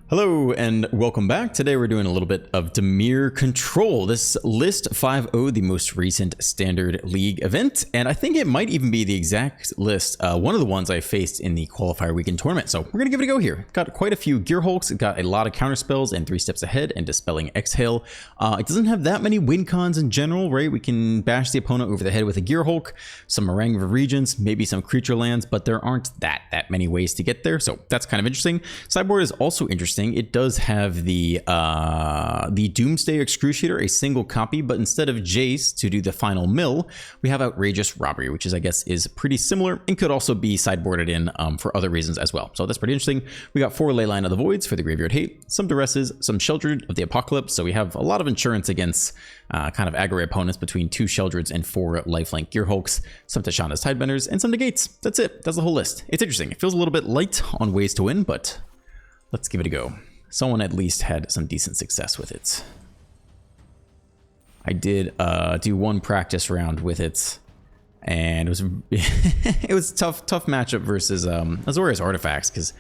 Hello and welcome back. Today we're doing a little bit of Dimir Control. This list 5-0, the most recent standard league event, and I think it might even be the exact list, one of the ones I faced in the qualifier weekend tournament. So we're gonna give it a go here. Got quite a few Gearhulks, got a lot of counter spells and 3 steps ahead and dispelling exhale. It doesn't have that many win cons in general, right? We can bash the opponent over the head with a Gearhulk, some Meringue of Regents, maybe some creature lands, but there aren't that many ways to get there. So that's kind of interesting. Sideboard is also interesting. It does have the Doomsday Excruciator, a single copy, but instead of Jace to do the final mill, we have Outrageous Robbery, which is, I guess, is pretty similar and could also be sideboarded in for other reasons as well. So that's pretty interesting. We got 4 Leyline of the Voids for the Graveyard Hate, some Duresses, some Sheldred of the Apocalypse. So we have a lot of insurance against kind of aggro opponents between 2 Sheldreds and 4 lifelink Gearhulks, some Tashana's Tidebenders, and some Negates. That's it. That's the whole list. It's interesting. It feels a little bit light on ways to win, but let's give it a go. Someone at least had some decent success with it. I did do one practice round with it, and it was it was tough matchup versus Azorius Artifacts, because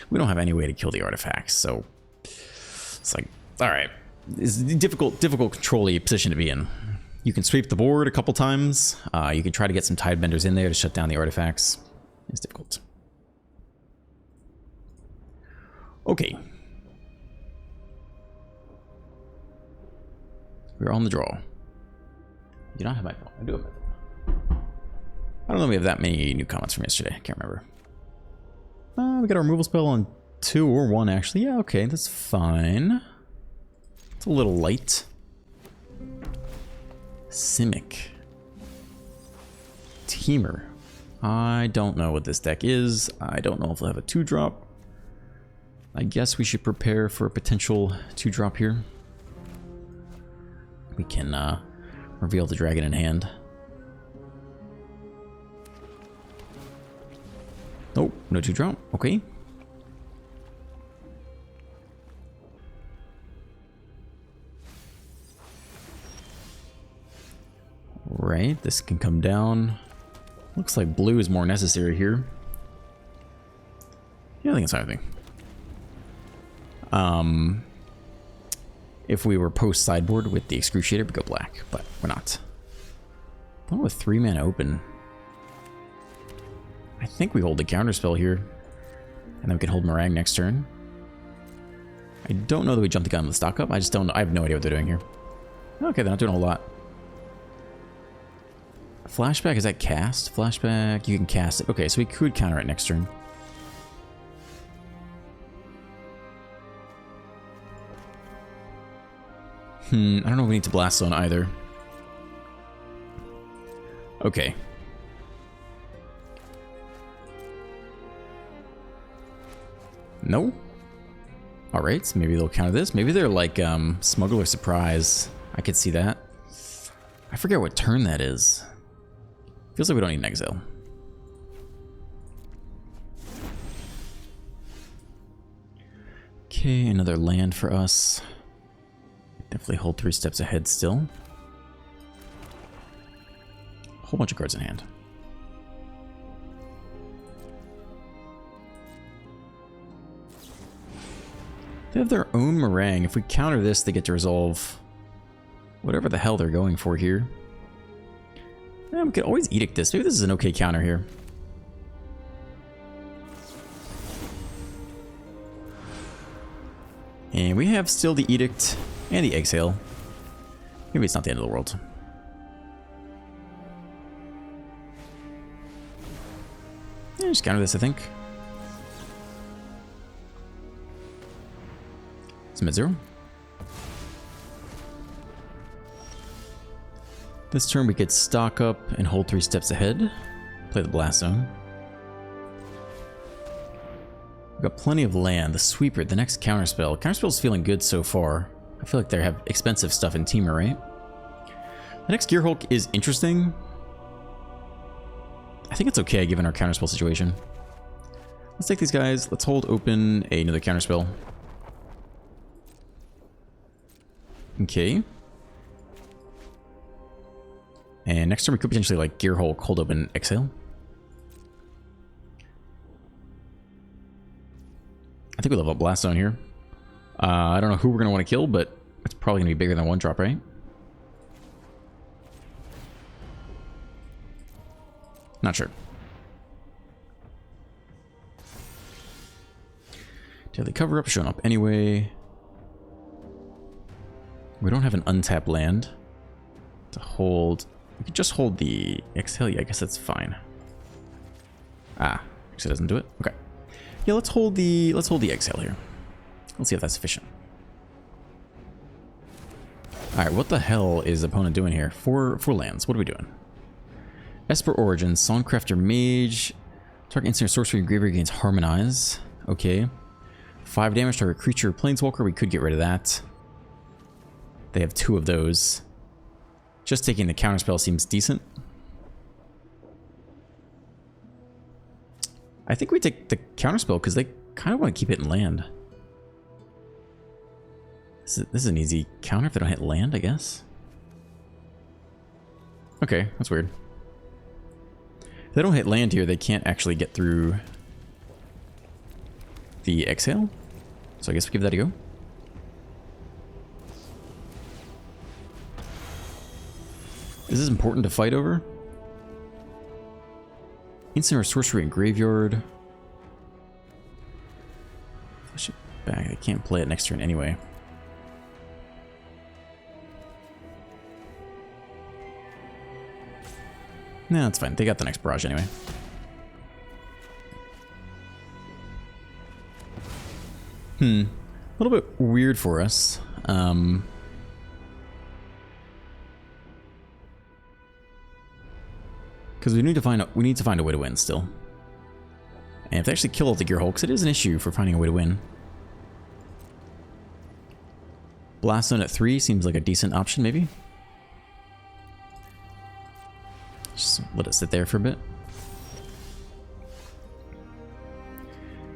we don't have any way to kill the artifacts. So it's like, all right, it's a difficult control-y position to be in. You can sweep the board a couple times. You can try to get some Tidebenders in there to shut down the artifacts. It's difficult. Okay. We're on the draw. You do not have my phone. I do have my phone. I don't know if we have that many new comments from yesterday. I can't remember. We got a removal spell on 2 or 1, actually. Yeah, okay, that's fine. It's a little light. Simic. Temur. I don't know what this deck is. I don't know if we'll have a 2-drop. I guess we should prepare for a potential 2-drop here. We can reveal the dragon in hand. Oh, no 2-drop. Okay. Right, this can come down. Looks like blue is more necessary here. Yeah, I think it's everything. If we were post sideboard with the Excruciator, we'd go black, but we're not. Oh, with 3 mana open. I think we hold the counterspell here, and then we can hold Meringue next turn. I don't know that we jump the gun with the stock up. I just don't know. I have no idea what they're doing here. Okay, they're not doing a whole lot. Flashback, is that cast? Flashback, you can cast it. Okay, so we could counter it next turn. I don't know if we need to Blast Zone either. Okay. No? Alright, so maybe they'll counter this. Maybe they're like Smuggler Surprise. I could see that. I forget what turn that is. Feels like we don't need an exile. Okay, another land for us. Definitely hold 3 steps ahead still. A whole bunch of cards in hand. They have their own Meringue. If we counter this, they get to resolve whatever the hell they're going for here. Yeah, we could always Edict this. Maybe this is an okay counter here. And we have still the Edict and the Exhale. Maybe it's not the end of the world. Yeah, just counter this, I think. It's mid-0. This turn we could stock up and hold 3 steps ahead. Play the Blast Zone. We've got plenty of land. The Sweeper, the next counterspell. Counterspell's feeling good so far. I feel like they have expensive stuff in Temur, right? The next Gearhulk is interesting. I think it's okay given our counterspell situation. Let's take these guys. Let's hold open another counterspell. Okay. And next turn we could potentially like Gearhulk, hold open, exhale. I think we level up Blast Zone here. I don't know who we're going to want to kill, but it's probably going to be bigger than one drop, right? Not sure. Daily cover up showing up anyway. We don't have an untapped land to hold. We could just hold the exhale. Yeah, I guess that's fine. Ah, actually doesn't do it. Okay. Yeah, let's hold the exhale here. Let's see if that's sufficient. All right, what the hell is the opponent doing here? Four lands. What are we doing? Esper Origins, Songcrafter Mage. Target instant or sorcery graveyard gains Harmonize. Okay. 5 damage to our creature or planeswalker. We could get rid of that. They have 2 of those. Just taking the counterspell seems decent. I think we take the counterspell because they kind of want to keep it in land. This is an easy counter if they don't hit land, I guess. Okay, that's weird. If they don't hit land here, they can't actually get through the exhale. So I guess we give that a go. Is this important to fight over? Instant or sorcery in graveyard. Flush it back. I can't play it next turn anyway. Nah, that's fine. They got the next barrage anyway. A little bit weird for us. Because we need to find a way to win still. And if they actually kill all the Gearhulks, it is an issue for finding a way to win. Blast Zone at 3 seems like a decent option, maybe. Just let it sit there for a bit.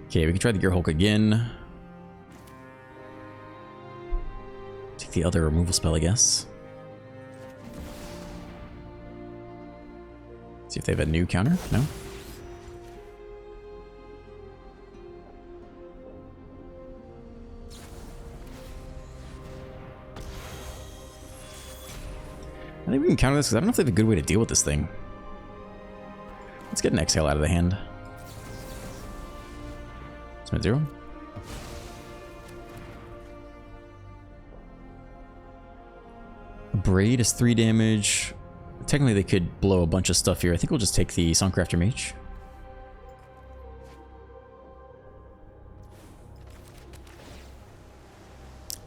Okay, we can try the Gearhulk again. Take the other removal spell, I guess. See if they have a new counter. No? I think we can counter this because I don't know if they have a good way to deal with this thing. Let's get an exhale out of the hand. Spend 0. A Braid is 3 damage. Technically, they could blow a bunch of stuff here. I think we'll just take the Songcrafter Mage.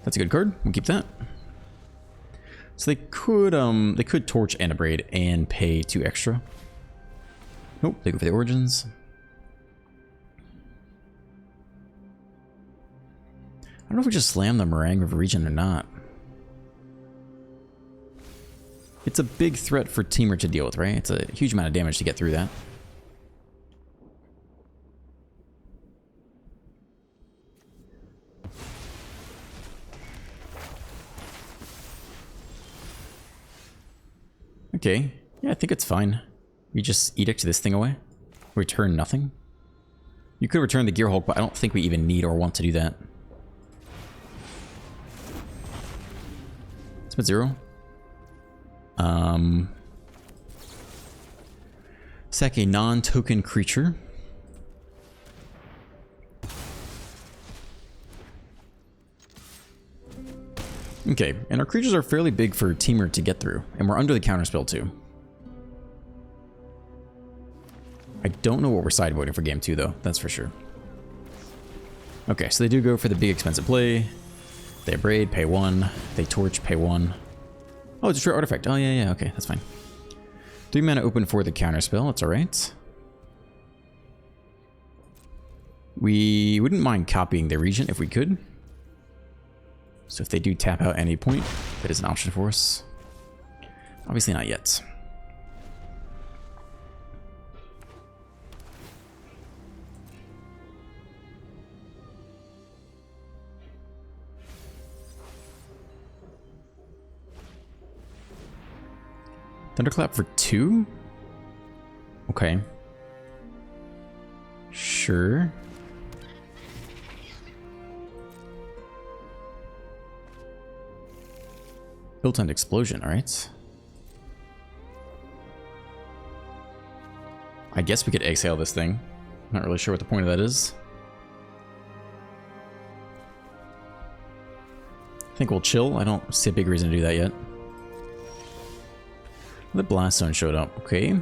That's a good card. We'll keep that. So they could Torch and a Braid and pay 2 extra. Nope, they go for the Origins. I don't know if we just slam the Meringue River Region or not. It's a big threat for Dimir to deal with, right? It's a huge amount of damage to get through that. Okay. Yeah, I think it's fine. We just edict this thing away. Return nothing. You could return the Gearhulk, but I don't think we even need or want to do that. Spend 0. Sack a non-token creature. Okay, and our creatures are fairly big for Dimir to get through, and we're under the counterspell too. I don't know what we're sideboarding for game 2 though, that's for sure. Okay, so they do go for the big expensive play. They Braid, pay 1. They Torch, pay 1. Oh, it's a true artifact. Oh, yeah, okay, that's fine. 3 mana open for the counterspell, that's alright. We wouldn't mind copying the Regent if we could. So if they do tap out at any point, that is an option for us. Obviously not yet. Thunderclap for 2? Okay. Sure. Built-in explosion, alright. I guess we could exhale this thing. Not really sure what the point of that is. I think we'll chill. I don't see a big reason to do that yet. The blast zone showed up. Okay.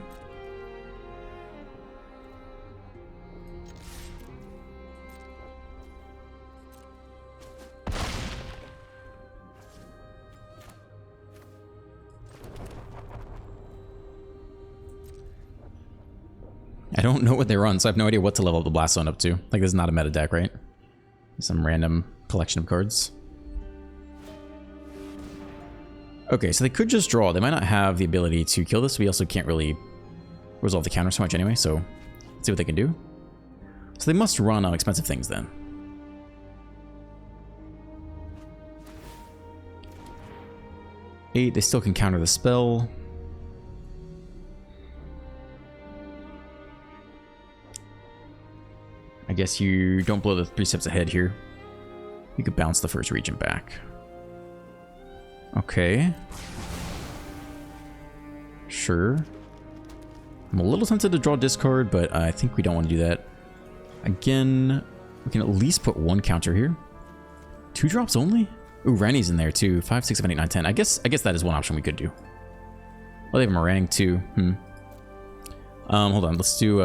I don't know what they run, so I have no idea what to level the blast zone up to. Like, this is not a meta deck, right? Some random collection of cards. Okay, so they could just draw. They might not have the ability to kill this. We also can't really resolve the counter so much anyway, so let's see what they can do. So they must run on expensive things then. Eight, they still can counter the spell. I guess you don't blow the 3 steps ahead here. You could bounce the first region back. Okay. Sure. I'm a little tempted to draw discard, but I think we don't want to do that. Again, we can at least put 1 counter here. 2 drops only? Ooh, Rennie's in there too. 5, 6, 7, 8, 9, 10. I guess that is one option we could do. Oh, they have Meringue too. Hold on. Let's do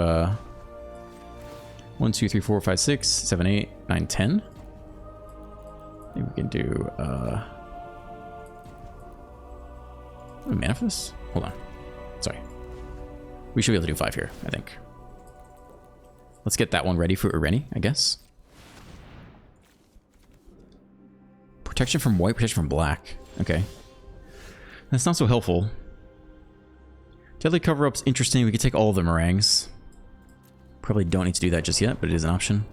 1, 2, 3, 4, 5, 6, 7, 8, 9, 10. Maybe we can do Manifest? Hold on. Sorry. We should be able to do 5 here, I think. Let's get that one ready for Ureni, I guess. Protection from white, protection from black. Okay. That's not so helpful. Deadly cover-up's interesting. We could take all of the meringues. Probably don't need to do that just yet, but it is an option.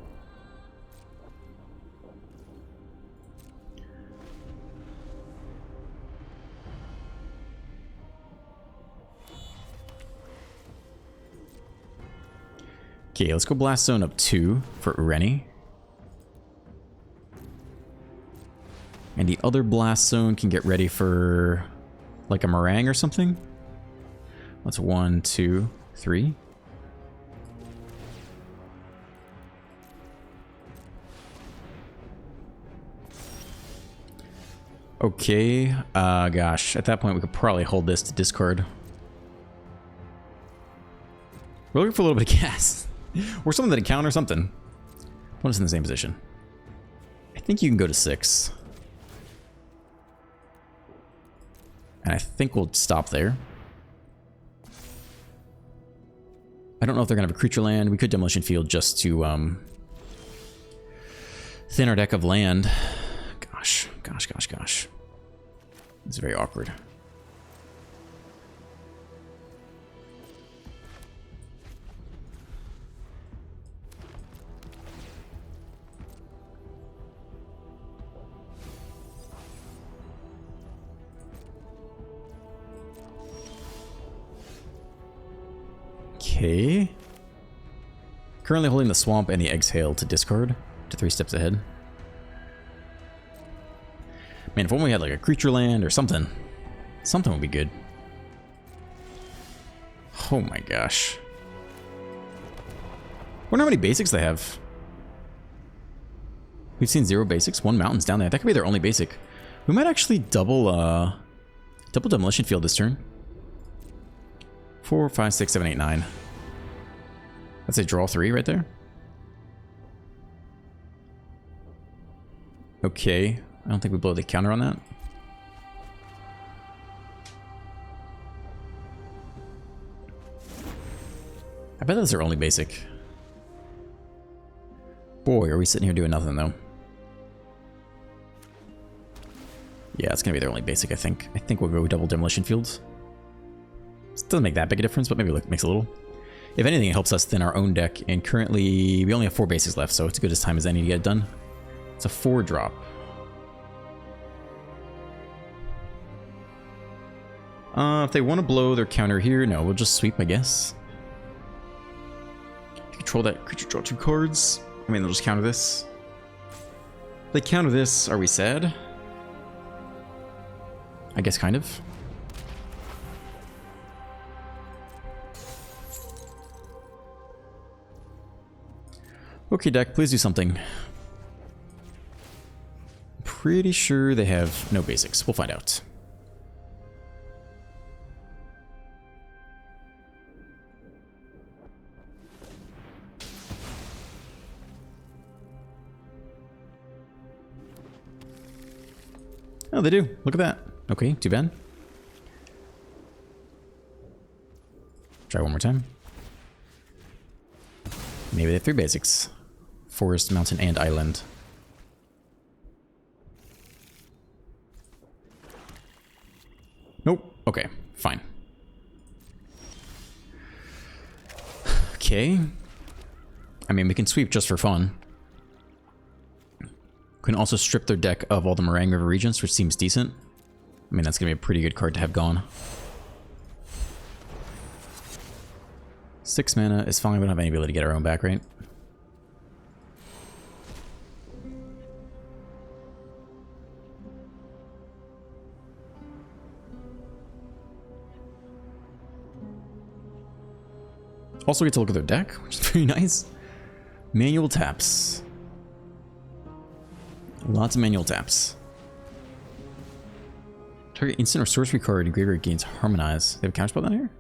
Okay, let's go Blast Zone up 2 for Ureni. And the other Blast Zone can get ready for like a meringue or something. That's 1, 2, 3. Okay, gosh, at that point we could probably hold this to discard. We're looking for a little bit of gas. Or something that counter something. Put us in the same position. I think you can go to 6. And I think we'll stop there. I don't know if they're going to have a creature land. We could Demolition Field just to thin our deck of land. Gosh. It's very awkward. Okay. Currently holding the Swamp and the Exhale to discard to 3 steps ahead. Man, if only we had like a creature land or something. Something would be good. Oh my gosh. Wonder how many basics they have. We've seen 0 basics, 1 mountains down there. That could be their only basic. We might actually double Demolition Field this turn. 4, 5, 6, 7, 8, 9. That's a draw 3 right there. Okay. I don't think we blow the counter on that. I bet that's their only basic. Boy, are we sitting here doing nothing though. Yeah, it's gonna be their only basic, I think. I think we'll go double Demolition Fields. This doesn't make that big a difference, but maybe it makes a little. If anything, it helps us thin our own deck, and currently we only have 4 basics left, so it's as good as time as any to get it done. It's a 4 drop. If they want to blow their counter here, no, we'll just sweep, I guess. Control that creature, draw 2 cards. I mean, they'll just counter this. If they counter this, are we sad? I guess, kind of. Okay, deck, please do something. Pretty sure they have no basics. We'll find out. Oh, they do. Look at that. Okay, too bad. Try one more time. Maybe they have 3 basics. Forest, mountain, and island. Nope. Okay, fine. Okay. I mean, we can sweep just for fun. Can also strip their deck of all the Meringue River Regents, which seems decent. I mean, that's going to be a pretty good card to have gone. 6 mana is fine. We don't have any ability to get our own back, right? Also get to look at their deck, which is pretty nice. Manual taps. Lots of manual taps. Target instant or sorcery card in graveyard gains Harmonize. They have a counterspell down here?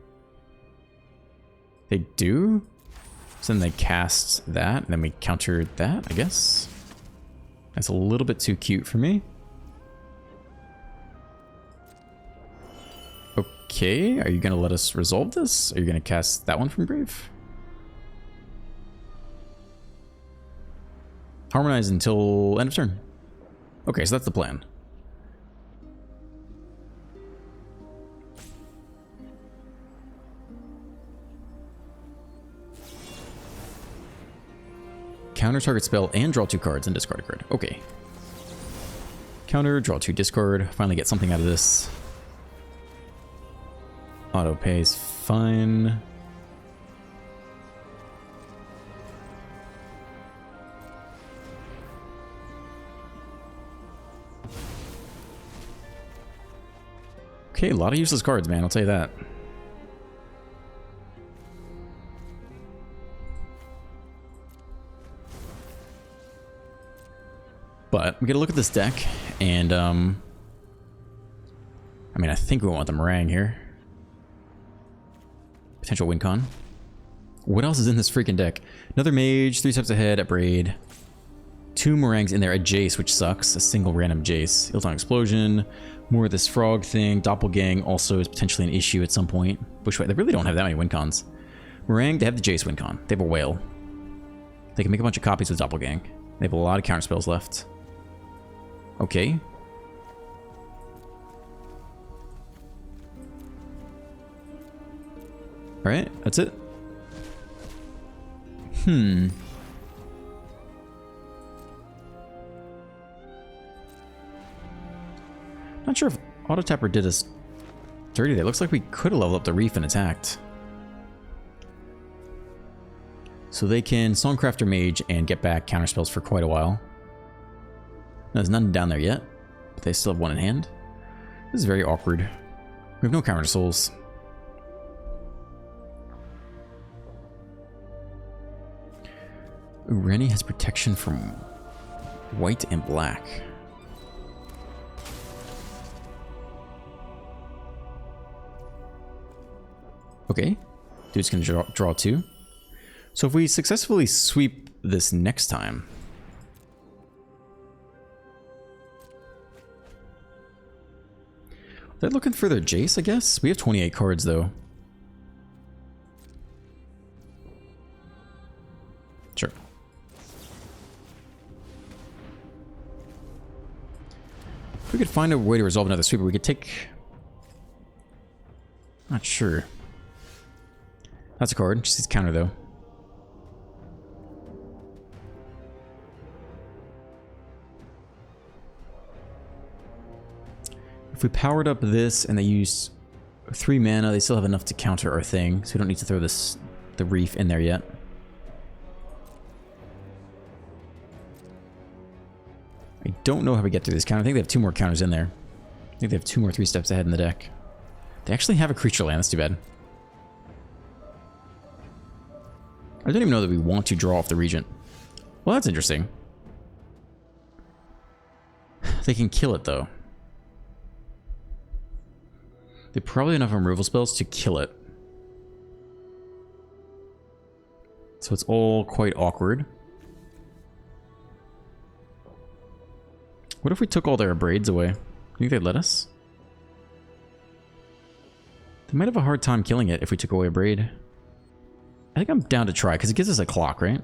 They do? So then they cast that, and then we counter that, I guess? That's a little bit too cute for me. Okay, are you going to let us resolve this? Are you going to cast that one from Grave? Harmonize until end of turn. Okay, so that's the plan. Counter target spell and draw 2 cards and discard a card. Okay. Counter, draw 2, discard. Finally get something out of this. Auto pay is fine. Okay, a lot of useless cards, man. I'll tell you that. But we get a look at this deck, and I mean, I think we want the Meringue here. Potential win con. What else is in this freaking deck? Another Mage, 3 steps ahead at Braid. 2 Meringues in there, a Jace, which sucks. A single random Jace. Ilton Explosion. More of this frog thing. Doppelgang also is potentially an issue at some point. Bushwhack, they really don't have that many win cons. Meringue, they have the Jace win con. They have a Whale. They can make a bunch of copies with Doppelgang. They have a lot of counter spells left. Okay. Alright, that's it. Not sure if Auto Tapper did us dirty there. Looks like we could have leveled up the Reef and attacked. So they can Songcrafter Mage and get back counterspells for quite a while. There's none down there yet, but they still have one in hand. This is very awkward. We have no counter souls. Ooh, Rennie has protection from white and black. Okay, dude's gonna draw 2. So if we successfully sweep this next time, they're looking for their Jace, I guess. We have 28 cards though. Sure. If we could find a way to resolve another sweeper, we could take... Not sure. That's a card. Just needs counter though. If we powered up this and they use 3 mana, they still have enough to counter our thing, so we don't need to throw the Reef in there yet. I don't know how we get through this counter. I think they have 2 more counters in there. I think they have 2 more 3 steps ahead in the deck. They actually have a creature land. That's too bad. I didn't even know that we want to draw off the Regent. Well, that's interesting. They can kill it, though. They probably have enough removal spells to kill it. So it's all quite awkward. What if we took all their braids away? Think they'd let us? They might have a hard time killing it if we took away a braid. I think I'm down to try, because it gives us a clock, right?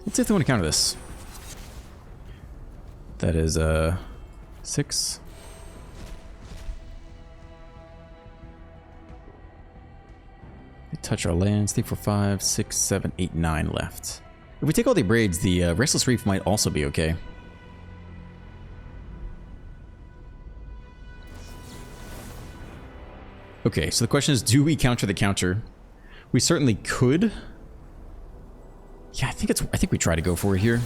Let's see if they want to counter this. That is, 6. They touch our lands. 3, 4, 5, 6, 7, 8, 9 left. If we take all the braids, the Restless Reef might also be okay. Okay, so the question is, do we counter the counter? We certainly could. Yeah, I think we try to go for it here.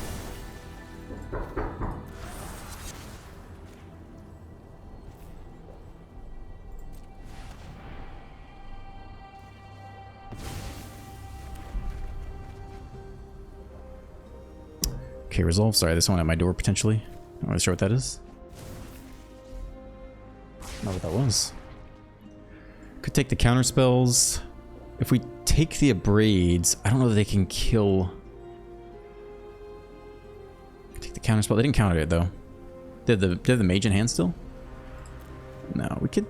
Okay, resolve. Sorry, there's someone at my door potentially. I'm not sure what that is. Not what that was. Could take the counter spells. If we take the abrades, I don't know that they can kill. Take the counter spell. They didn't counter it though. Did the mage in hand still? No, we could.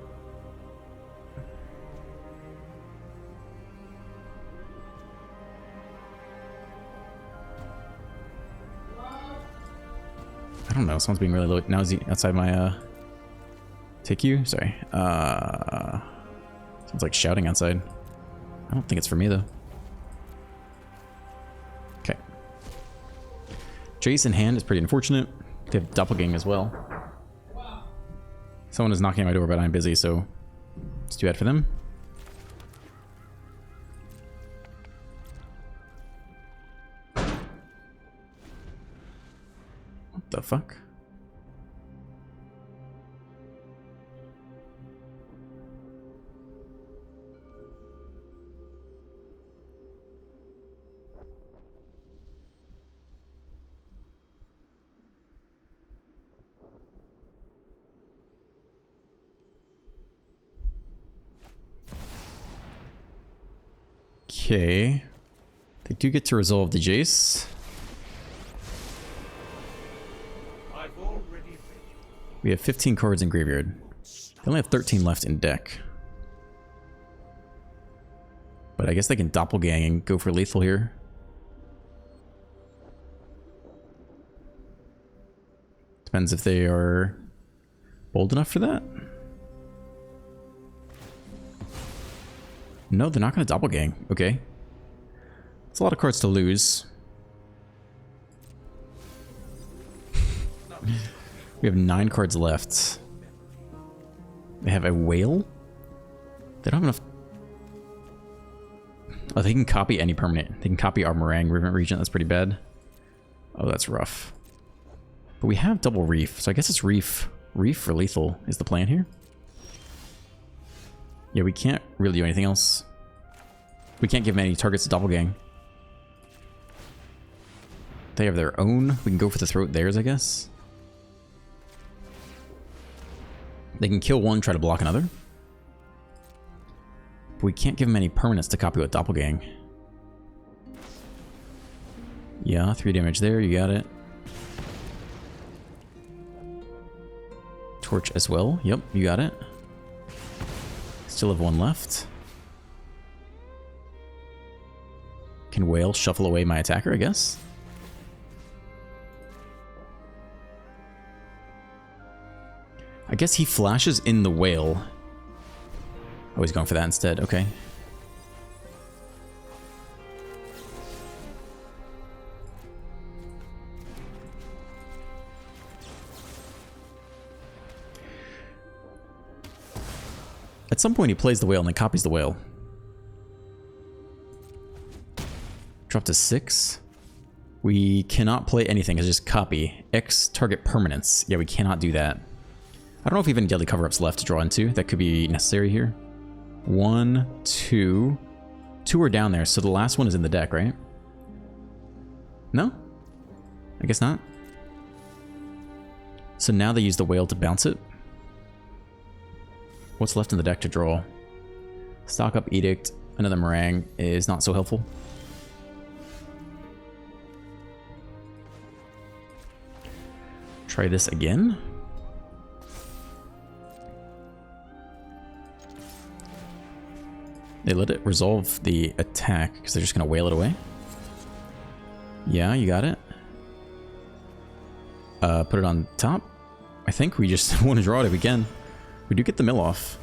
I don't know. Someone's being really low. Now is he outside my take you? Sorry. Sounds like shouting outside. I don't think it's for me though. Okay. Jace in hand is pretty unfortunate. They have Doppelgang as well. Someone is knocking at my door, but I'm busy, so it's too bad for them. What the fuck? Okay. They do get to resolve the Jace. We have 15 cards in graveyard. They only have 13 left in deck. But I guess they can Doppelgang and go for lethal here. Depends if they are bold enough for that. No, they're not going to Doppelgang. Okay. It's a lot of cards to lose. We have 9 cards left. They have a whale? They don't have enough... Oh, they can copy any permanent. They can copy our Meringue Regent. That's pretty bad. Oh, that's rough. But we have double Reef, so I guess it's Reef. Reef for lethal is the plan here. Yeah, we can't really do anything else. We can't give them any targets to Doppelgang. They have their own. We can go for the throat theirs, I guess. They can kill one, try to block another. But we can't give them any permanents to copy with Doppelgang. Yeah, 3 damage there, you got it. Torch as well. Yep, you got it. Still have 1 left. Can Whale shuffle away my attacker, I guess? I guess he flashes in the Whale. Oh, he's going for that instead. Okay. At some point he plays the Whale and then copies the Whale. Drop to 6. We cannot play anything. It's just copy. X target permanence. Yeah, we cannot do that. I don't know if we have any deadly cover-ups left to draw into. That could be necessary here. 1, 2. 2 are down there, so the last one is in the deck, right? No? I guess not. So now they use the whale to bounce it. What's left in the deck to draw? Stock up Edict. Another Meringue is not so helpful. Try this again. They let it resolve the attack because they're just going to whale it away. Yeah, you got it. Put it on top. I think we just want to draw it if we can. We do get the mill off.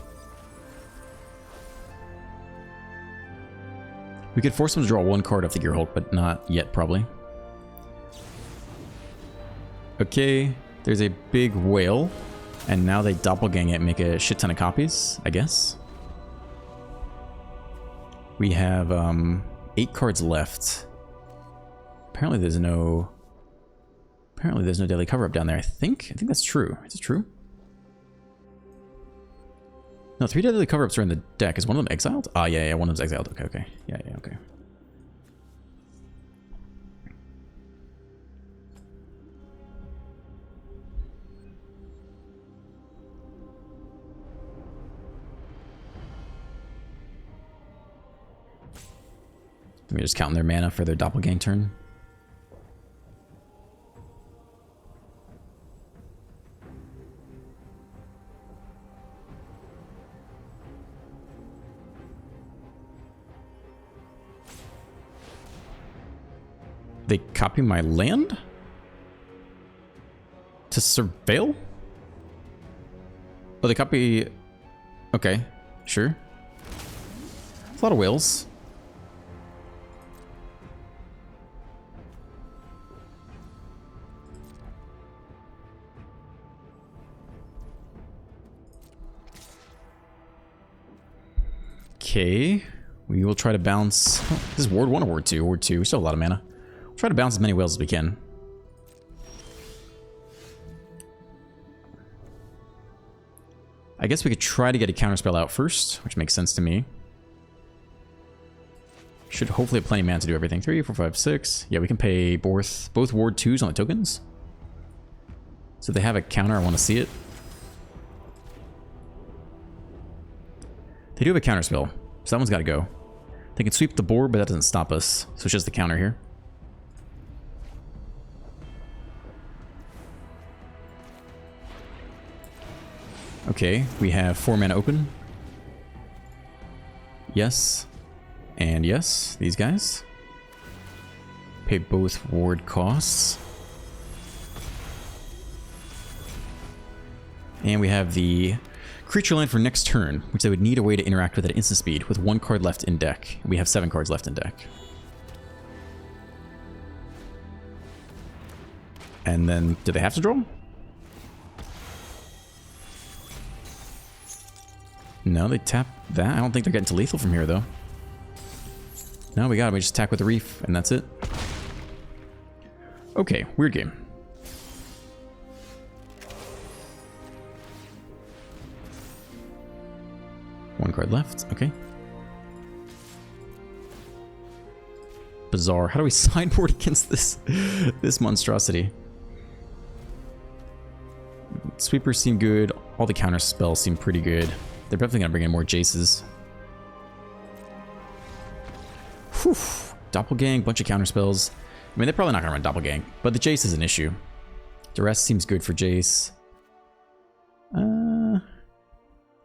We could force them to draw one card off the Gearhulk, but not yet, probably. Okay, there's a big whale, and now they doppelgang it and make a shit ton of copies, I guess. We have 8 cards left. Apparently there's no deadly cover-up down there. I think that's true. Is it true? No, 3 deadly cover-ups are in the deck. Is one of them exiled? Ah, yeah, one of them's exiled. Okay. Yeah, okay. Let me just count their mana for their doppelgang turn. They copy my land? To surveil? Oh, they copy... Okay, sure. It's a lot of whales. Okay, we will try to bounce... Oh, this is Ward 1 or Ward 2? Ward 2, we still have a lot of mana. We'll try to bounce as many whales as we can. I guess we could try to get a counterspell out first, which makes sense to me. Should hopefully have plenty of mana to do everything. 3, 4, 5, 6. Yeah, we can pay both Ward 2s on the tokens. So if they have a counter, I want to see it. They do have a counterspell, so that one's got to go. They can sweep the board, but that doesn't stop us. So it's just the counter here. Okay, we have 4 mana open. Yes. And yes, these guys. Pay both ward costs. And we have the creature land for next turn, which they would need a way to interact with at instant speed with 1 card left in deck. We have 7 cards left in deck. And then, do they have to draw? No, they tap that. I don't think they're getting to lethal from here, though. No, we got it. We just attack with the reef, and that's it. Okay, weird game. One card left. Okay. Bizarre. How do we sideboard against this monstrosity? Sweepers seem good. All the counter spells seem pretty good. They're definitely going to bring in more Jaces. Whew. Doppelgang, bunch of counter spells. I mean, they're probably not going to run Doppelgang, but the Jace is an issue. Duress seems good for Jace. I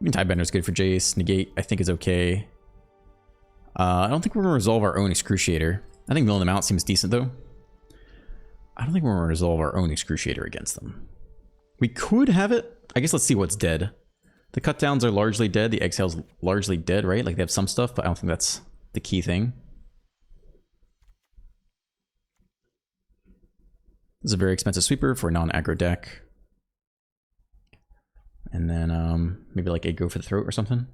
mean, Tidebender's good for Jace. Negate, I think, is okay. I don't think we're going to resolve our own Excruciator. I think milling them out seems decent, though. I don't think we're going to resolve our own Excruciator against them. We could have it. I guess let's see what's dead. The cut downs are largely dead. The exhale's largely dead, right? Like, they have some stuff, but I don't think that's the key thing. This is a very expensive sweeper for a non-aggro deck. And then maybe like a go for the throat or something.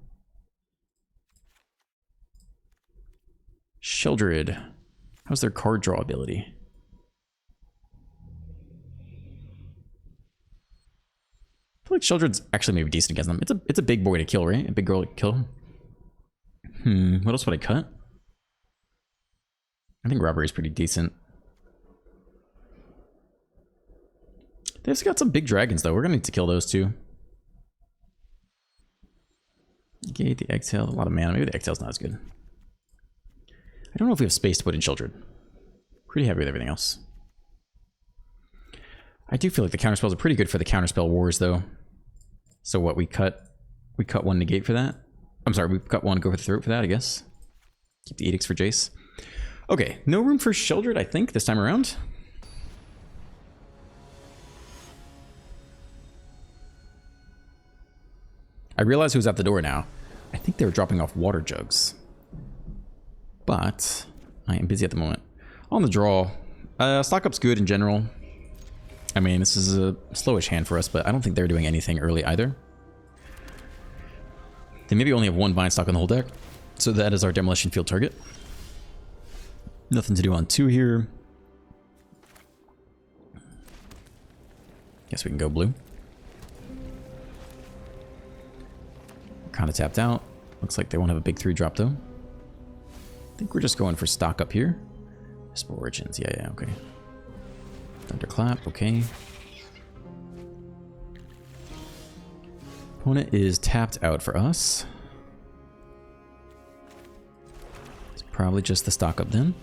Sheldred. How's their card draw ability? I feel like Sheldred's actually maybe decent against them. It's a big boy to kill, right? A big girl to kill. What else would I cut? I think robbery is pretty decent. They've got some big dragons though. We're gonna need to kill those too. Negate the exhale, a lot of mana. Maybe the exhale's not as good. I don't know if we have space to put in Sheldred. Pretty happy with everything else. I do feel like the counterspells are pretty good for the counterspell wars though. So what, we cut one negate for that? I'm sorry, we cut one go for the throat for that, I guess. Keep the edicts for Jace. Okay, no room for Sheldred, I think, this time around. I realize who's at the door now. I think they were dropping off water jugs. But I am busy at the moment. On the draw, stock up's good in general. I mean, this is a slowish hand for us, but I don't think they're doing anything early either. They maybe only have one bind stock on the whole deck, so that is our demolition field target. Nothing to do on 2 here. Guess we can go blue. Kind of tapped out. Looks like they won't have a big 3 drop though. I think we're just going for stock up here. Spore Origins, yeah, okay. Thunderclap, okay. Opponent is tapped out for us. It's probably just the stock up then.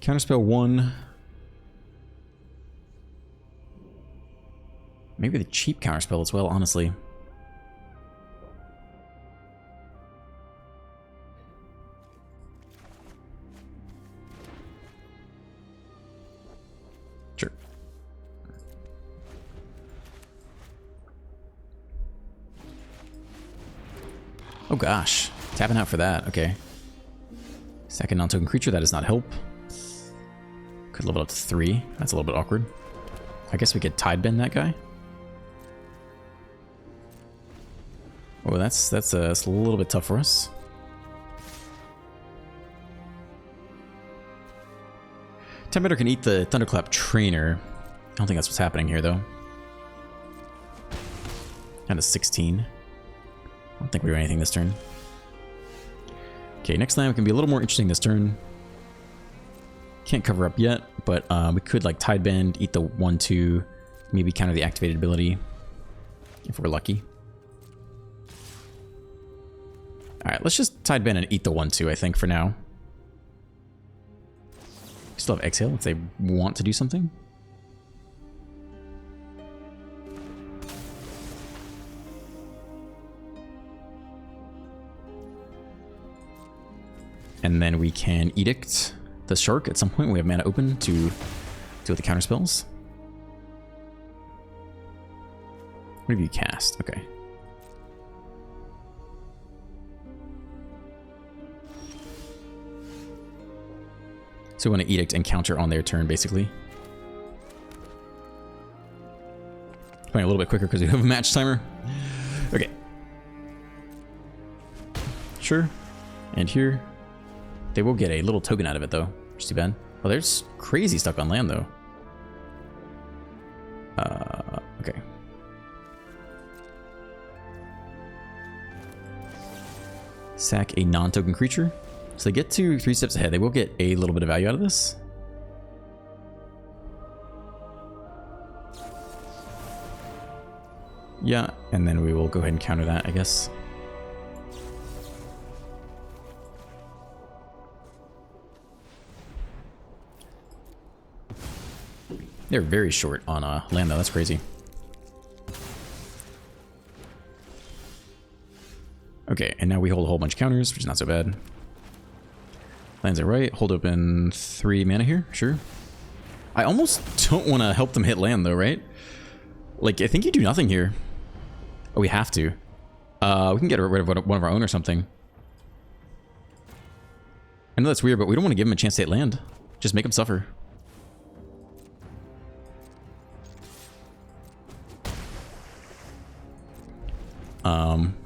Counterspell 1. Maybe the cheap counterspell as well, honestly. Sure. Oh gosh. Tapping out for that, okay. Second non-token creature, that does not help. Could level up to 3. That's a little bit awkward. I guess we could tide bend that guy. Oh, that's a little bit tough for us. Temperator can eat the Thunderclap Trainer. I don't think that's what's happening here, though. Down to 16. I don't think we do anything this turn. Okay, next time can be a little more interesting this turn. Can't cover up yet, but we could like tide bend, eat the 1/2, maybe counter the activated ability if we're lucky. All right, let's just tide bend and eat the 1/2, I think, for now. We still have exhale if they want to do something. And then we can edict the shark at some point when we have mana open to deal with the counter spells. What have you cast? Okay. So we want to edict and counter on their turn, basically. Playing a little bit quicker because we have a match timer. Okay. Sure. And here. They will get a little token out of it, though. Which is too bad. Oh, there's crazy stuff on land, though. Okay. Sack a non-token creature. So they get to 3 steps ahead. They will get a little bit of value out of this. Yeah, and then we will go ahead and counter that, I guess. They're very short on land, though. That's crazy. Okay, and now we hold a whole bunch of counters, which is not so bad. Lands are right. Hold open 3 mana here. Sure. I almost don't want to help them hit land, though, right? Like, I think you do nothing here. Oh, we have to. We can get rid of one of our own or something. I know that's weird, but we don't want to give them a chance to hit land. Just make them suffer.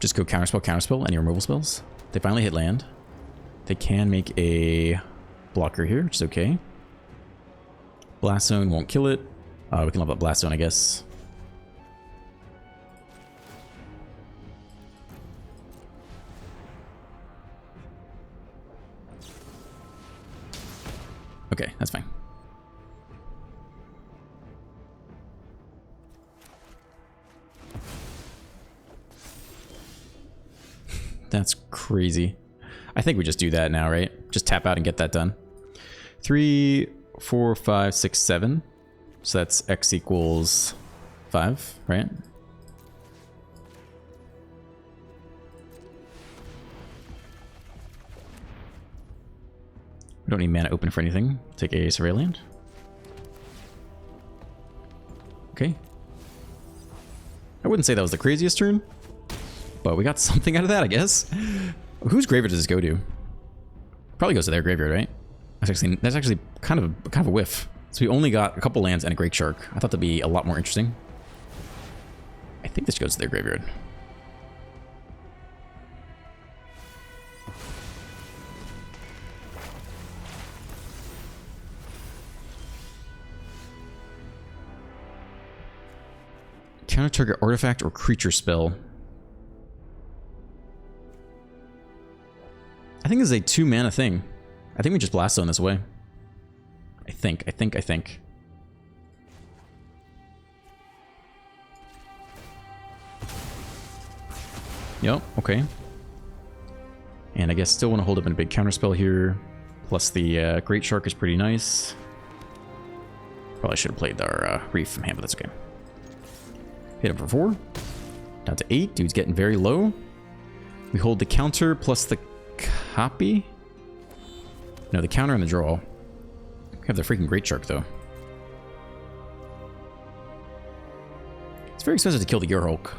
Just go counterspell, any removal spells. They finally hit land. They can make a blocker here, which is okay. Blast Zone won't kill it. We can level up Blast Zone, I guess. Okay, that's fine. That's crazy. I think we just do that now, right? Just tap out and get that done. 3, 4, 5, 6, 7. So that's x equals 5, right? We don't need mana open for anything. Take a Surveillant. Okay. I wouldn't say that was the craziest turn, but we got something out of that, I guess. Whose graveyard does this go to? Probably goes to their graveyard, right? That's actually kind of a whiff. So we only got a couple lands and a Great Shark. I thought that'd be a lot more interesting. I think this goes to their graveyard. Counter target artifact or creature spell. I think this is a 2 mana thing. I think we just Blast Zone this away. I think. Yep, okay. And I guess still want to hold up in a big counterspell here. Plus the Great Shark is pretty nice. Probably should have played our Reef from hand, but that's okay. Hit him for 4. Down to 8. Dude's getting very low. We hold the counter plus the copy. No, the counter and the draw. We have the freaking Great Shark, though. It's very expensive to kill the Gearhulk.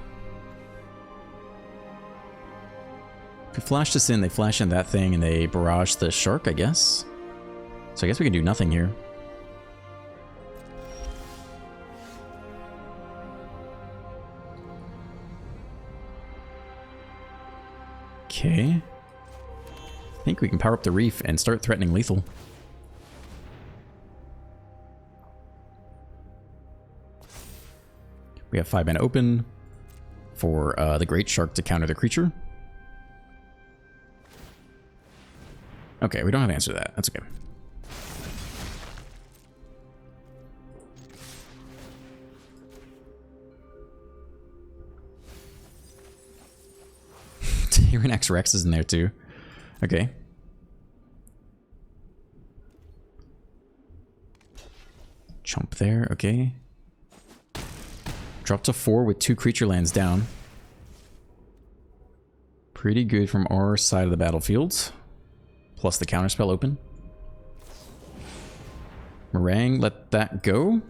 If we flash this in, they flash in that thing and they barrage the Shark, I guess. So I guess we can do nothing here. Okay. I think we can power up the Reef and start threatening lethal. We have 5 mana open for the Great Shark to counter the creature. Okay, we don't have an answer to that. That's okay. Tyrannex Rex is in there too. Okay. Chump there, okay. Drop to 4 with 2 creature lands down. Pretty good from our side of the battlefield. Plus the counterspell open. Meringue, let that go.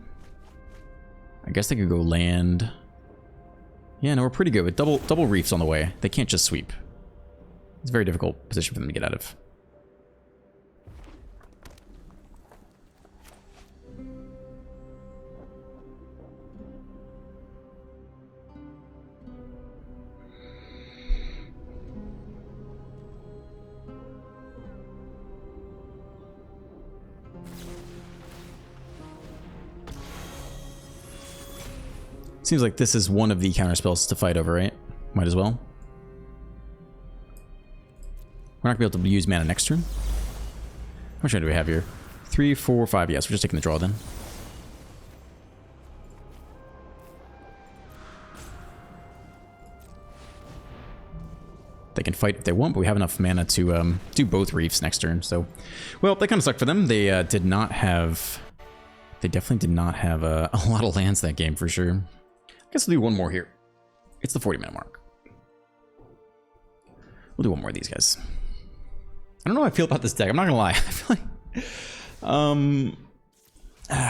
I guess they could go land. Yeah, no, we're pretty good with double reefs on the way. They can't just sweep. It's a very difficult position for them to get out of. Seems like this is one of the counterspells to fight over, right? Might as well. We're not going to be able to use mana next turn. How much mana do we have here? 3, 4, 5. Yes, we're just taking the draw then. They can fight if they want, but we have enough mana to do both reefs next turn. So, well, that kind of sucked for them. They did not have... They definitely did not have a lot of lands that game for sure. I guess we'll do one more here. It's the 40-minute mark. We'll do one more of these guys. I don't know how I feel about this deck. I'm not gonna lie. I feel like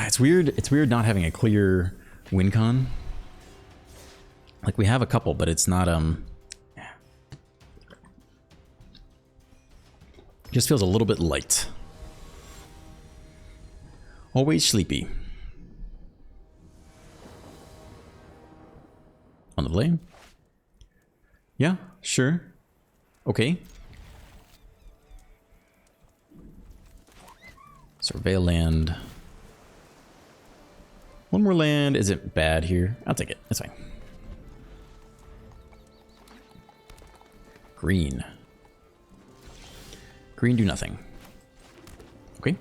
it's weird. It's weird not having a clear win con. Like we have a couple, but it's not it just feels a little bit light. Always sleepy. On the play? Yeah, sure. Okay. Surveil land. One more land isn't bad here. I'll take it. That's fine. Green. Green do nothing. Okay.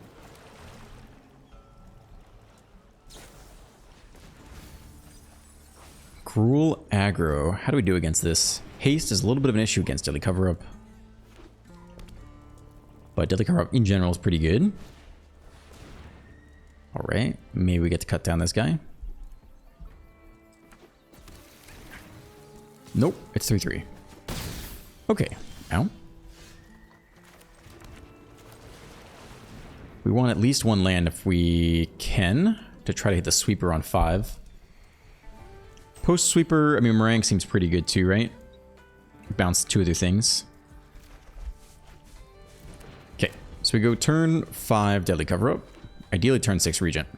Cruel aggro. How do we do against this? Haste is a little bit of an issue against Deadly Cover-Up. But Deadly Cover-Up in general is pretty good. Alright, maybe we get to cut down this guy. Nope, it's 3-3. Okay, ow. We want at least one land if we can, to try to hit the sweeper on 5. Post sweeper, I mean, Meringue seems pretty good too, right? Bounce 2 other things. Okay, so we go turn 5 Deadly Cover-Up. Ideally turn 6 Regent.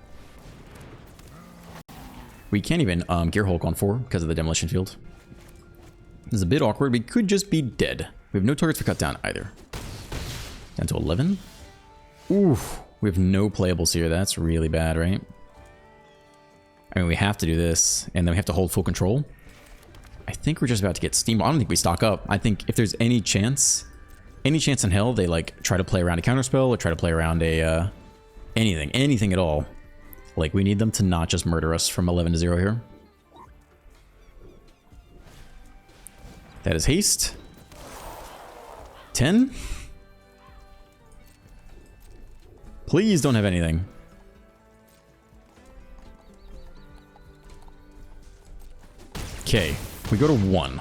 We can't even Gearhulk on 4 because of the Demolition Field. This is a bit awkward. We could just be dead. We have no targets for cut down either. Down to 11. Oof. We have no playables here. That's really bad, right? I mean, we have to do this, and then we have to hold full control. I think we're just about to get steam. I don't think we stock up. I think if there's any chance in hell, they like try to play around a counterspell or try to play around a anything at all. Like, we need them to not just murder us from 11 to 0 here. That is haste. 10. Please don't have anything. Okay, we go to 1.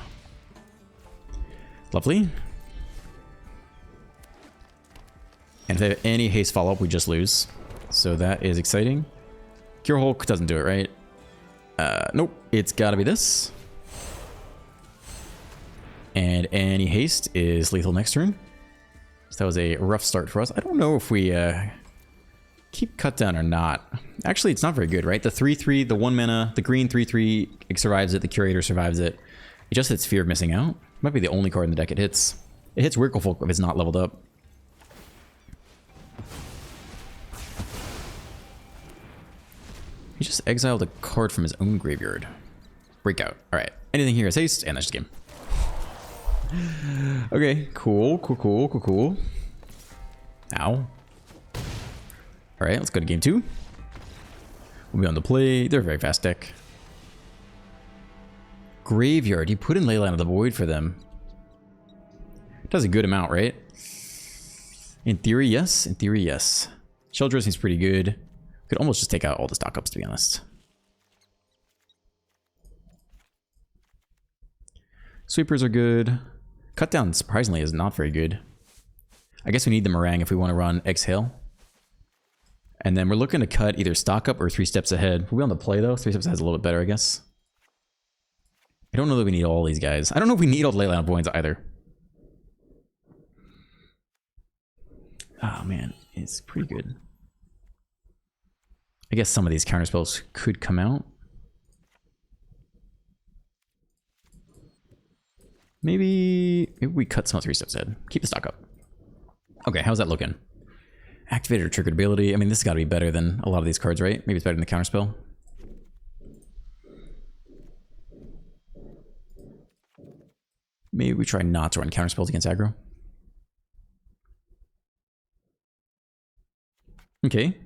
Lovely. And if they have any haste follow-up, we just lose. So that is exciting. Gearhulk doesn't do it, right? Nope. It's gotta be this. And any haste is lethal next turn. So that was a rough start for us. I don't know if we keep cut down or not. Actually, it's not very good, right? The 3-3, the 1 mana, the green 3-3 survives it, the Curator survives it. It just hits Fear of Missing Out. Might be the only card in the deck it hits. It hits Gearhulk if it's not leveled up. He just exiled a card from his own graveyard. Breakout. Alright. Anything here is haste, and that's just game. Okay, cool. Ow. Alright, let's go to game 2. We'll be on the play. They're a very fast deck. Graveyard. He put in Leyline of the Void for them. Does a good amount, right? In theory, yes. In theory, yes. Sheldra seems pretty good. Could almost just take out all the stock ups, to be honest. Sweepers are good. Cut down, surprisingly, is not very good. I guess we need the Meringue if we want to run Exhale. And then we're looking to cut either stock up or 3 steps ahead. We'll be on the play, though. 3 steps ahead is a little bit better, I guess. I don't know that we need all these guys. I don't know if we need all the Leyline of Voids either. Oh, man. It's pretty good. I guess some of these counterspells could come out. Maybe we cut some 3 steps ahead. Keep the stock up. Okay, how's that looking? Activated or triggered ability. I mean, this has got to be better than a lot of these cards, right? Maybe it's better than the counterspell. Maybe we try not to run counterspells against aggro. Okay.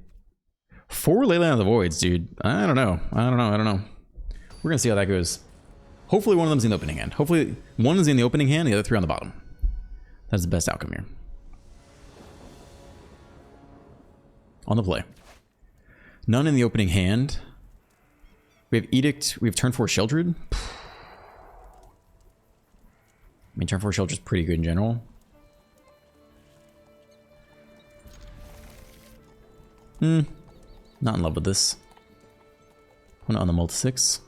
4 Leyline of the Voids, dude. I don't know. We're gonna see how that goes. Hopefully one of them's in the opening hand. Hopefully one is in the opening hand, the other 3 on the bottom. That's the best outcome here. On the play. None in the opening hand. We have Edict. We have turn 4 Sheldred. I mean, turn 4 Sheldred's pretty good in general. Not in love with this. One on the multi-6.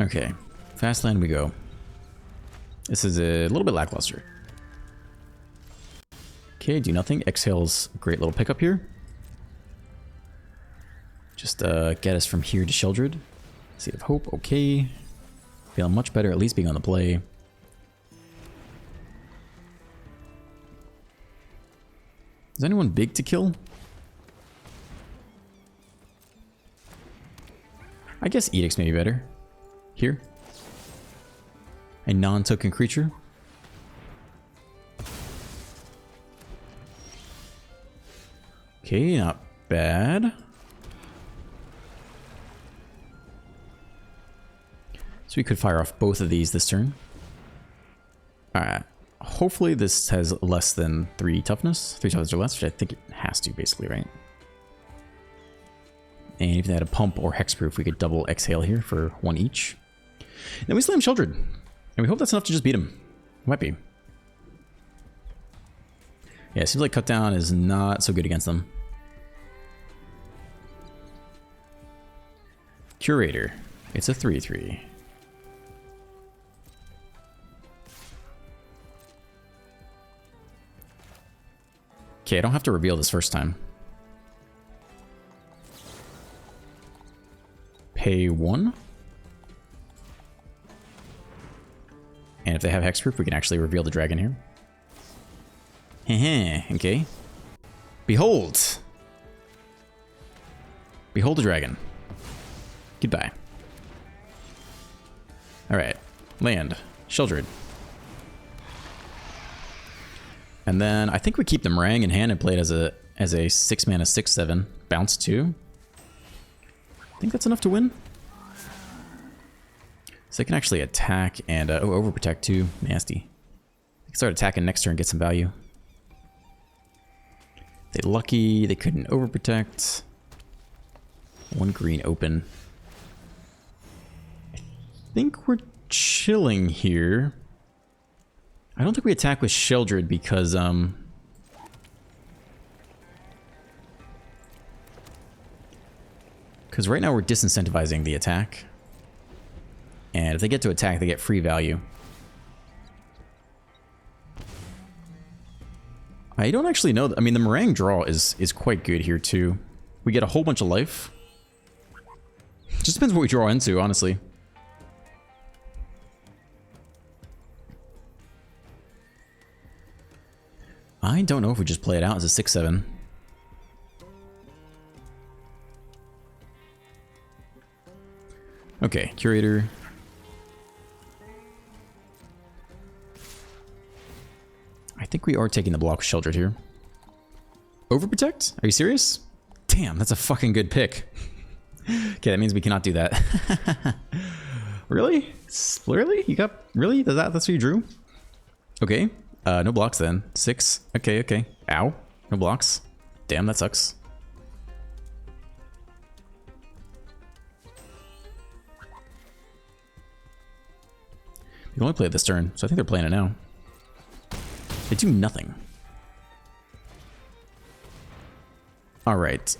Okay, fast land we go. This is a little bit lackluster. Okay, do nothing. Exhale's a great little pickup here. Just get us from here to Sheldred. Seed of Hope, okay. Feeling much better, at least being on the play. Is anyone big to kill? I guess Edicts may be better. Here. A non-token creature. Okay, not bad. So we could fire off both of these this turn. Alright. Hopefully this has less than 3 toughness. 3 toughness or less, which I think it has to, basically, right? And if they had a pump or hexproof, we could double exhale here for 1 each. Then we slam Sheldred. And we hope that's enough to just beat him. Might be. Yeah, it seems like cut down is not so good against them. Curator. It's a 3/3. Okay, I don't have to reveal this first time. Pay 1. And if they have hexproof, we can actually reveal the dragon here. Heh, okay. Behold! Behold the dragon. Goodbye. Alright. Land. Sheldred. And then I think we keep the Meringue in hand and play it as a 6-mana 6/7. Bounce 2. I think that's enough to win. So they can actually attack and overprotect too. Nasty. They can start attacking next turn and get some value. They lucky. They couldn't overprotect. 1 green open. I think we're chilling here. I don't think we attack with Sheldred because right now we're disincentivizing the attack. And if they get to attack, they get free value. I don't actually know. I mean, the Meringue draw is quite good here too. We get a whole bunch of life. Just depends what we draw into, honestly. I don't know if we just play it out as a 6/7. Okay, Curator. I think we are taking the block with Sheldred here. Overprotect? Are you serious? Damn, that's a fucking good pick. Okay, that means we cannot do that. Really? Really? You got... Really? That's what you drew? Okay. No blocks then. 6. Okay, okay. Ow. No blocks. Damn, that sucks. You can only play it this turn, so I think they're playing it now. They do nothing. Alright.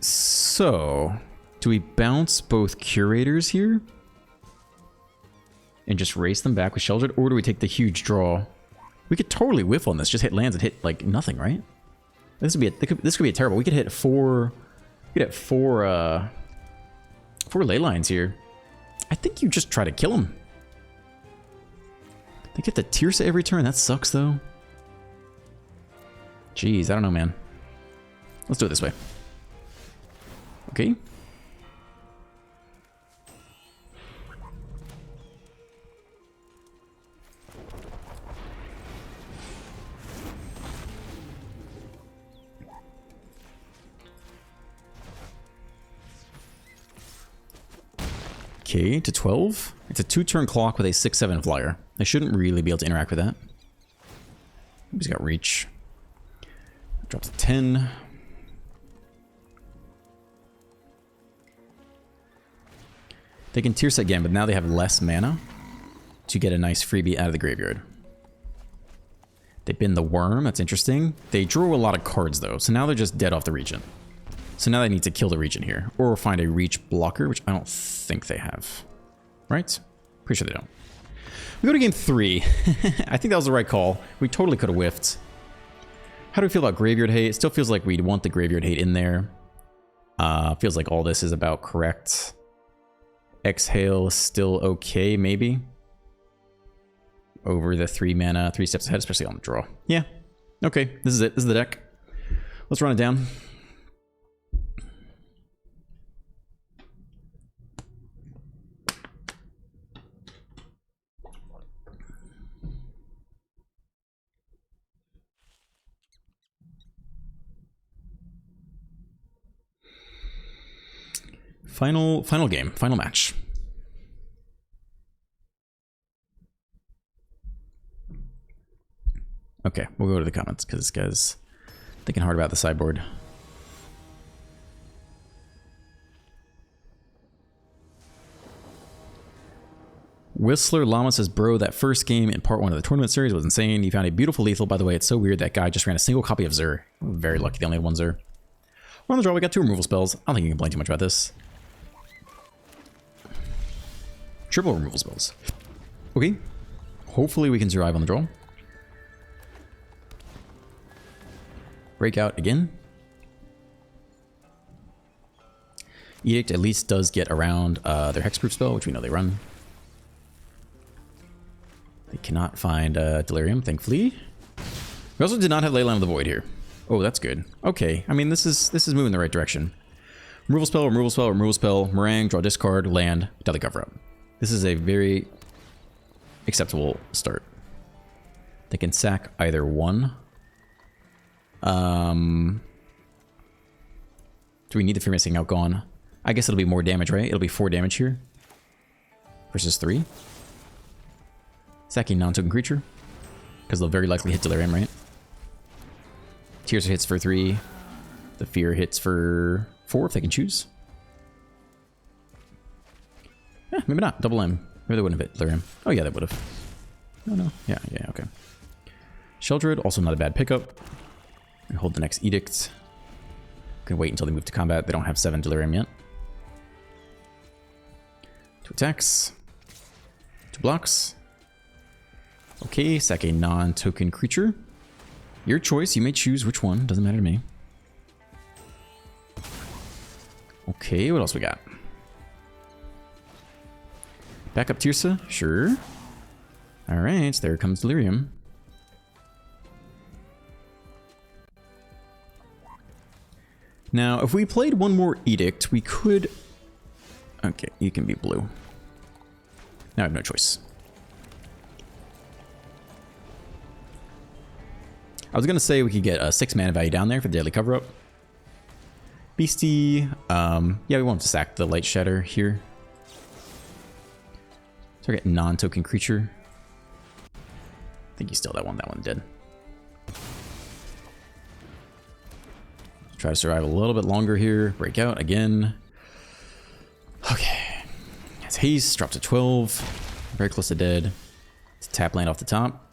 So, do we bounce both Curators here? And just race them back with Sheldred? Or do we take the huge draw? We could totally whiff on this. Just hit lands and hit, like, nothing, right? This could be a terrible. We could hit 4... We could hit 4 ley lines here. I think you just try to kill them. They get the Tirsa every turn. That sucks, though. Jeez, I don't know, man. Let's do it this way. Okay. Okay, to 12. It's a 2-turn clock with a 6/7 flyer. I shouldn't really be able to interact with that. He's got reach. Drops to 10. They can Tirsa again, but now they have less mana to get a nice freebie out of the graveyard. They bin the worm, that's interesting. They drew a lot of cards though, so now they're just dead off the Regent. So now they need to kill the Regent here, or find a reach blocker, which I don't think they have. Right? Pretty sure they don't. We go to game 3. I think that was the right call. We totally could have whiffed. How do we feel about Graveyard Hate? It still feels like we'd want the Graveyard Hate in there. Feels like all this is about correct. Exhale is still okay, maybe. Over the 3 mana, 3 steps ahead, especially on the draw. Yeah. Okay, this is it. This is the deck. Let's run it down. Final game, final match. Okay, we'll go to the comments because this guy's thinking hard about the sideboard. Whistler Llama says, bro, that first game in part 1 of the tournament series was insane. You found a beautiful lethal. By the way, it's so weird that guy just ran a single copy of Zur. Very lucky they only had one Zur. We're on the draw. We got 2 removal spells. I don't think you can complain too much about this. Triple removal spells. Okay. Hopefully we can survive on the draw. Breakout again. Edict at least does get around their hexproof spell, which we know they run. They cannot find Delirium, thankfully. We also did not have Leyline of the Void here. Oh, that's good. Okay, I mean this is moving in the right direction. Removal spell, removal spell, removal spell, Meringue, draw discard, land, Deadly Cover Up. This is a very acceptable start. They can sack either one. Do we need the Fear Missing Outgone? I guess it'll be more damage, right? It'll be 4 damage here. Versus 3. Sacking non-token creature. Because they'll very likely hit Delirium, right? Tears hits for 3. The Fear hits for 4 if they can choose. Eh, maybe not. Double M. Maybe they wouldn't have hit Delirium. Oh yeah, they would have. No. Yeah, okay. Sheldred, also not a bad pickup. We hold the next Edict. Can wait until they move to combat. They don't have 7 Delirium yet. 2 attacks. 2 blocks. Okay, sack a non-token creature. Your choice. You may choose which one. Doesn't matter to me. Okay, what else we got? Backup Tirsa? Sure. Alright, there comes Delirium. Now, if we played one more Edict, we could... Okay, you can be blue. Now I have no choice. I was going to say we could get a 6 mana value down there for the Deadly Cover Up. Beastie. Yeah, we won't have to sack the Light Shatter here. Target non-token creature. I think you still that one. That one did. Try to survive a little bit longer here. Break out again. Okay. It's haste. Drops to 12. Very close to dead. It's tap land off the top.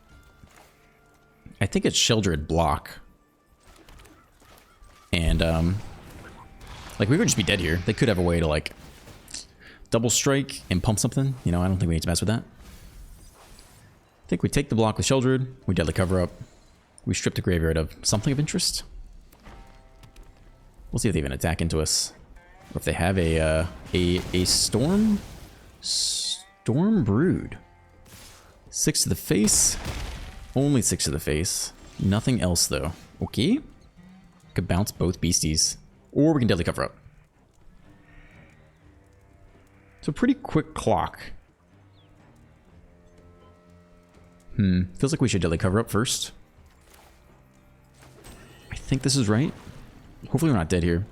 I think it's Sheldred block. And, like, we could just be dead here. They could have a way to, like, double strike and pump something. You know, I don't think we need to mess with that. I think we take the block with Sheldred. We Deadly Cover Up. We strip the graveyard of something of interest. We'll see if they even attack into us. Or if they have a Storm Brood. 6 to the face. Only 6 to the face. Nothing else, though. Okay. Could bounce both beasties. Or we can Deadly Cover Up. So pretty quick clock. Feels like we should Deadly Cover Up first. I think this is right. Hopefully we're not dead here.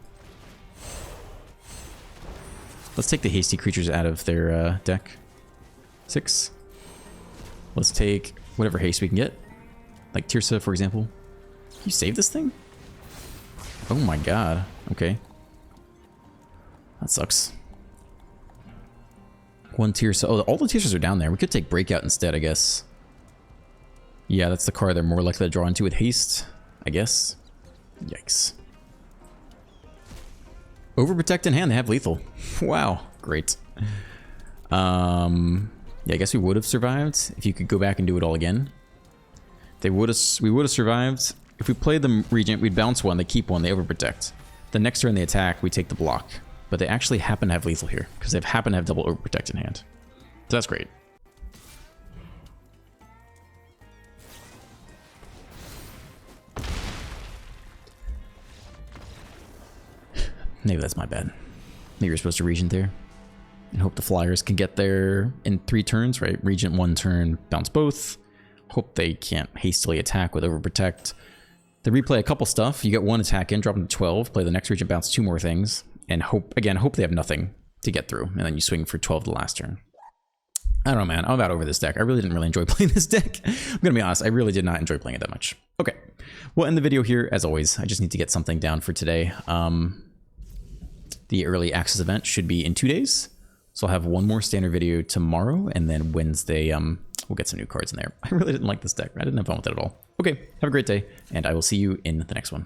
Let's take the hasty creatures out of their deck. 6. Let's take whatever haste we can get. Like Tirsa, for example. Can you save this thing? Oh my god. Okay. That sucks. 1 Tirsa. Oh, all the Tirsas are down there. We could take Breakout instead, I guess. Yeah, that's the card they're more likely to draw into with haste, I guess. Yikes. Overprotect in hand, they have lethal. Wow, great. Yeah, I guess we would have survived if you could go back and do it all again. We would have survived. If we played them Regent, we'd bounce 1, they keep 1, they overprotect. The next turn they attack, we take the block. but they actually happen to have lethal here because they happen to have double overprotect in hand. So that's great. Maybe that's my bad. Maybe you're supposed to Regent there and hope the Flyers can get there in 3 turns, right? Regent 1 turn, bounce both. Hope they can't hastily attack with overprotect. They replay a couple stuff. You get 1 attack in, drop them to 12, play the next Regent, bounce 2 more things, and hope they have nothing to get through, and then you swing for 12 the last turn. I don't know, man. I'm about over this deck. I really didn't enjoy playing this deck. I'm gonna be honest, I really did not enjoy playing it that much. Okay, we'll end the video here. As always, I just need to get something down for today. The early access event should be in 2 days. So I'll have one more standard video tomorrow, and then Wednesday, we'll get some new cards in there. I really didn't like this deck. I didn't have fun with it at all. Okay, have a great day, and I will see you in the next one.